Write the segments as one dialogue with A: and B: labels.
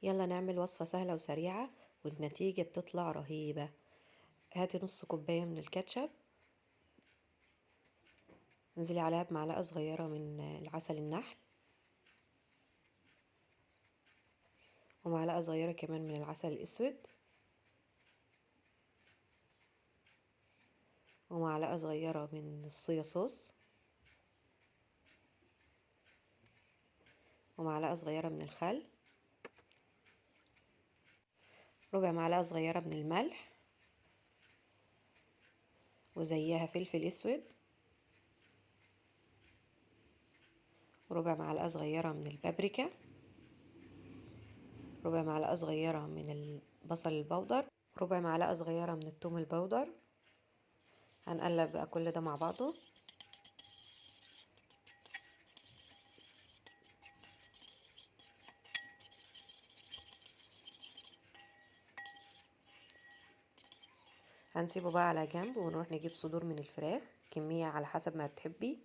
A: يلا نعمل وصفة سهلة وسريعة والنتيجة بتطلع رهيبة. هاتي نص كوباية من الكاتشب، انزلي عليها بمعلقة صغيرة من العسل النحل، ومعلقة صغيرة كمان من العسل الأسود، ومعلقة صغيرة من الصويا صوص، ومعلقة صغيرة من الخل، ربع معلقة صغيرة من الملح، وزيها فلفل أسود، وربع معلقة صغيرة من البابريكا، ربع معلقة صغيرة من البصل البودر، ربع معلقة صغيرة من الثوم البودر. هنقلب بقى كل ده مع بعضه. هنسيبه بقى على جنب ونروح نجيب صدور من الفراخ، كمية على حسب ما تحبي.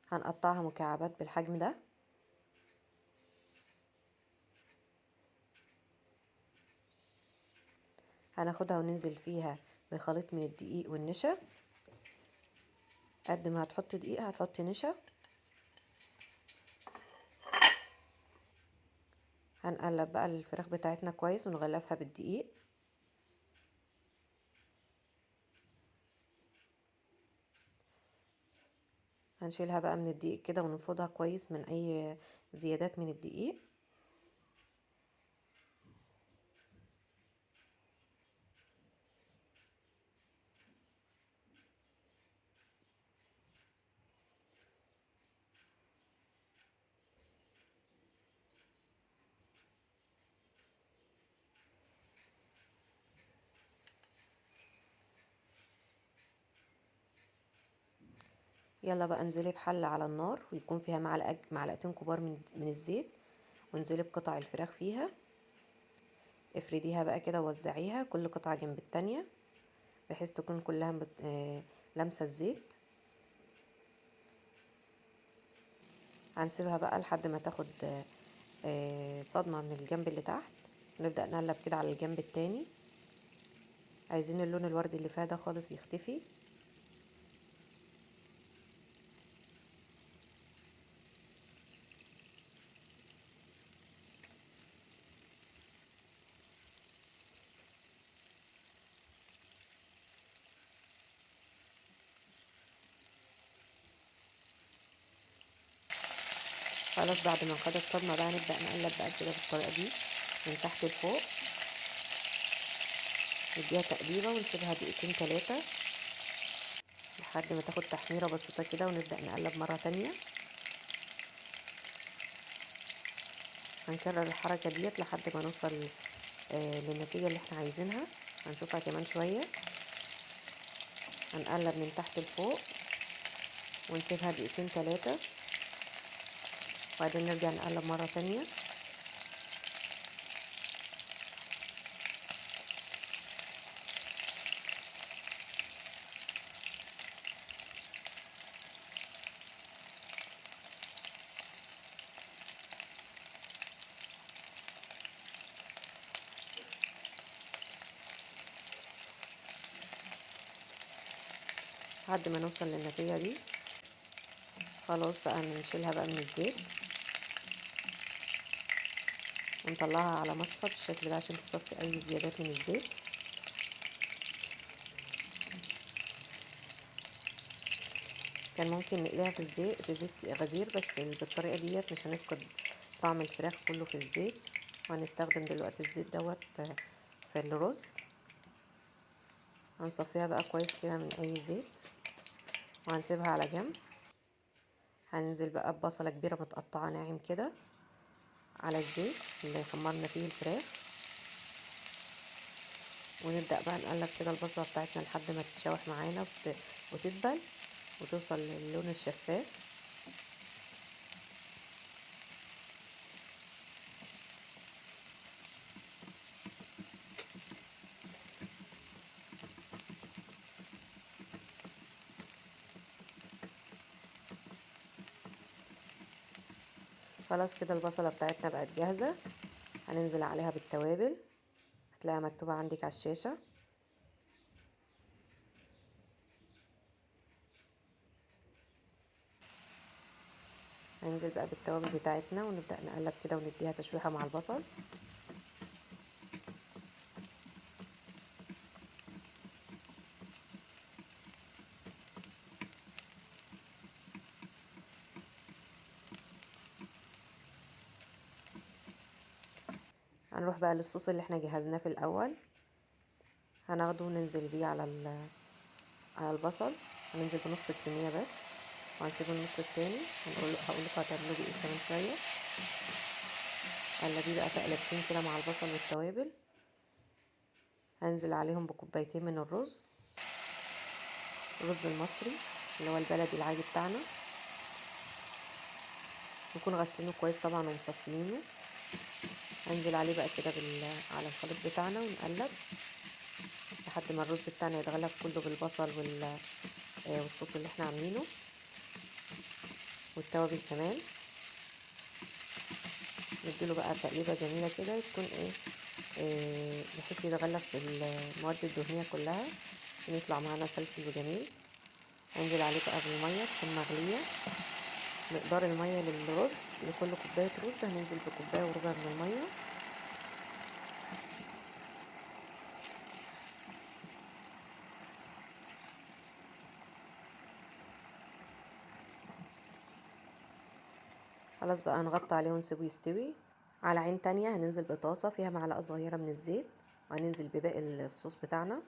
A: هنقطعها مكعبات بالحجم ده. هناخدها وننزل فيها بخليط من الدقيق والنشا. قد ما هتحطي دقيق هتحطي نشا. هنقلب بقى الفراخ بتاعتنا كويس ونغلفها بالدقيق. هنشيلها بقى من الدقيق كده وننفضها كويس من اي زيادات من الدقيق. يلا بقى انزلي بحلة على النار ويكون فيها معلقتين كبار من الزيت، وانزلي بقطع الفراخ فيها. افرديها بقى كده ووزعيها كل قطعة جنب التانية بحيث تكون كلها لامسة الزيت. هنسيبها بقى لحد ما تاخد صدمة من الجنب اللي تحت. نبدأ نقلب كده على الجنب التاني. عايزين اللون الوردي اللي فيها ده خالص يختفي. خلاص بعد ما خدت صدمة بقى نبدأ نقلب بقى كده بالطريقة دي من تحت لفوق. نديها تقليبة ونسيبها دقيقتين 3 لحد ما تاخد تحميرة بسيطة كده، ونبدأ نقلب مرة تانية. هنكرر الحركة ديت لحد ما نوصل للنتيجة اللي احنا عايزينها. هنشوفها كمان شوية. هنقلب من تحت لفوق ونسيبها دقيقتين 3 وبعدين نرجع نقلب مرة تانية. لحد ما نوصل للنتيجة دي. خلاص بقى نشيلها بقى من الزيت ونطلعها على مصفى بالشكل ده عشان تصفي اي زيادات من الزيت. كان ممكن نقليها في الزيت في زيت غزير، بس بالطريقة ديت مش هنفقد طعم الفراخ كله في الزيت. وهنستخدم دلوقتي الزيت دوت في الرز. هنصفيها بقى كويس كده من اي زيت وهنسيبها على جنب. هننزل بقى ببصلة كبيرة متقطعة ناعم كده على الزيت اللي خمرنا فيه الفراخ، ونبدأ بقى نقلب كده البصلة بتاعتنا لحد ما تتشوح معانا وتدبل وتوصل للون الشفاف. خلاص كده البصلة بتاعتنا بقت جاهزة. هننزل عليها بالتوابل، هتلاقيها مكتوبة عندك على الشاشة. هننزل بقى بالتوابل بتاعتنا ونبدأ نقلب كده ونديها تشويحة مع البصل. هنروح بقى للصوص اللي احنا جهزناه في الاول، هناخده وننزل بيه على البصل. هننزل بنص الكمية بس وهنسيب النص التاني. هقول لكم هتعملوا بيه ايه كمان شوية. قلبيه بقى تقلبتين كده مع البصل والتوابل. هنزل عليهم بكوبايتين من الرز المصري اللي هو البلدي العادي بتاعنا، نكون غاسلينه كويس طبعا ومصفيينه. هنزل عليه بقى كده على الخليط بتاعنا ونقلب لحد ما الرز بتاعنا يتغلب كله بالبصل والصوص اللي احنا عاملينه والتوابل كمان. نديله بقى تقليبه جميله كده تكون بحيث يتغلف في المواد الدهنيه كلها عشان يطلع معانا فلفل وجميل. هنزل عليه بقى بالميه تكون مغليه. مقدار الميه للرز لكل كوبايه رز هننزل بكوبايه وربع من الميه. خلاص بقى نغطي عليه ونسيبه يستوي. على عين تانية هننزل بطاسة فيها معلقة صغيرة من الزيت وهننزل بباقي الصوص بتاعنا،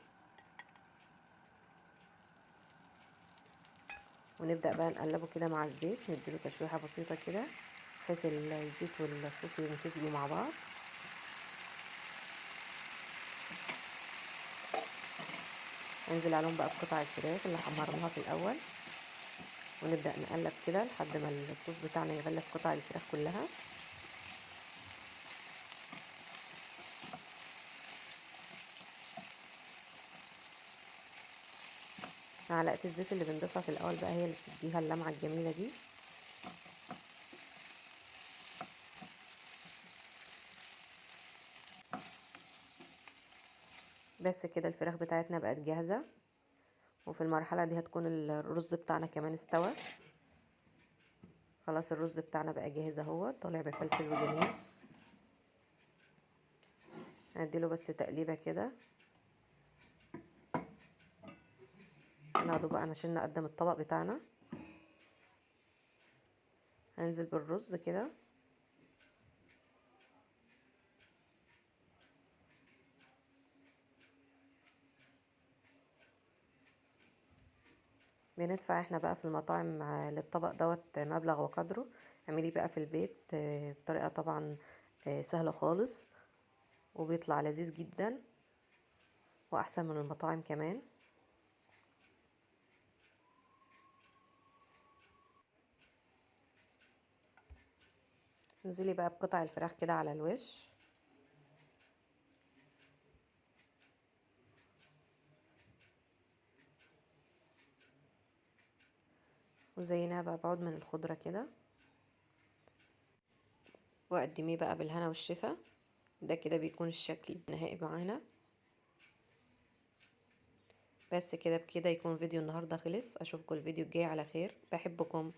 A: ونبدأ بقى نقلبه كده مع الزيت، نديله تشويحة بسيطة كده بحيث الزيت والصوص يمتزجوا مع بعض. هنزل عليهم بقى بقطع الفراخ اللي حمرناها في الأول، ونبدأ نقلب كده لحد ما الصوص بتاعنا يغلف قطع الفراخ كلها. معلقة الزيت اللي بنضيفها في الأول بقى هي اللي بتديها اللمعة الجميلة دي. بس كده الفراخ بتاعتنا بقت جاهزة، وفي المرحلة دي هتكون الرز بتاعنا كمان استوى. خلاص الرز بتاعنا بقى جاهز اهو، طالع بفلفل وجميل. هنديله بس تقليبة كده، ناخده بقى عشان نقدم الطبق بتاعنا. هنزل بالرز كده، بندفع احنا بقى في المطاعم للطبق دوت مبلغ وقدره. اعمليه بقى في البيت بطريقة طبعا سهلة خالص، وبيطلع لذيذ جدا واحسن من المطاعم كمان. انزلي بقى بقطع الفراخ كده على الوش، وزينها بقى بعود من الخضرة كده، وقدميه بقى بالهنا والشفا. ده كده بيكون الشكل النهائي معانا. بس كده بكده يكون فيديو النهاردة خلص. اشوفكم الفيديو الجاي على خير، بحبكم.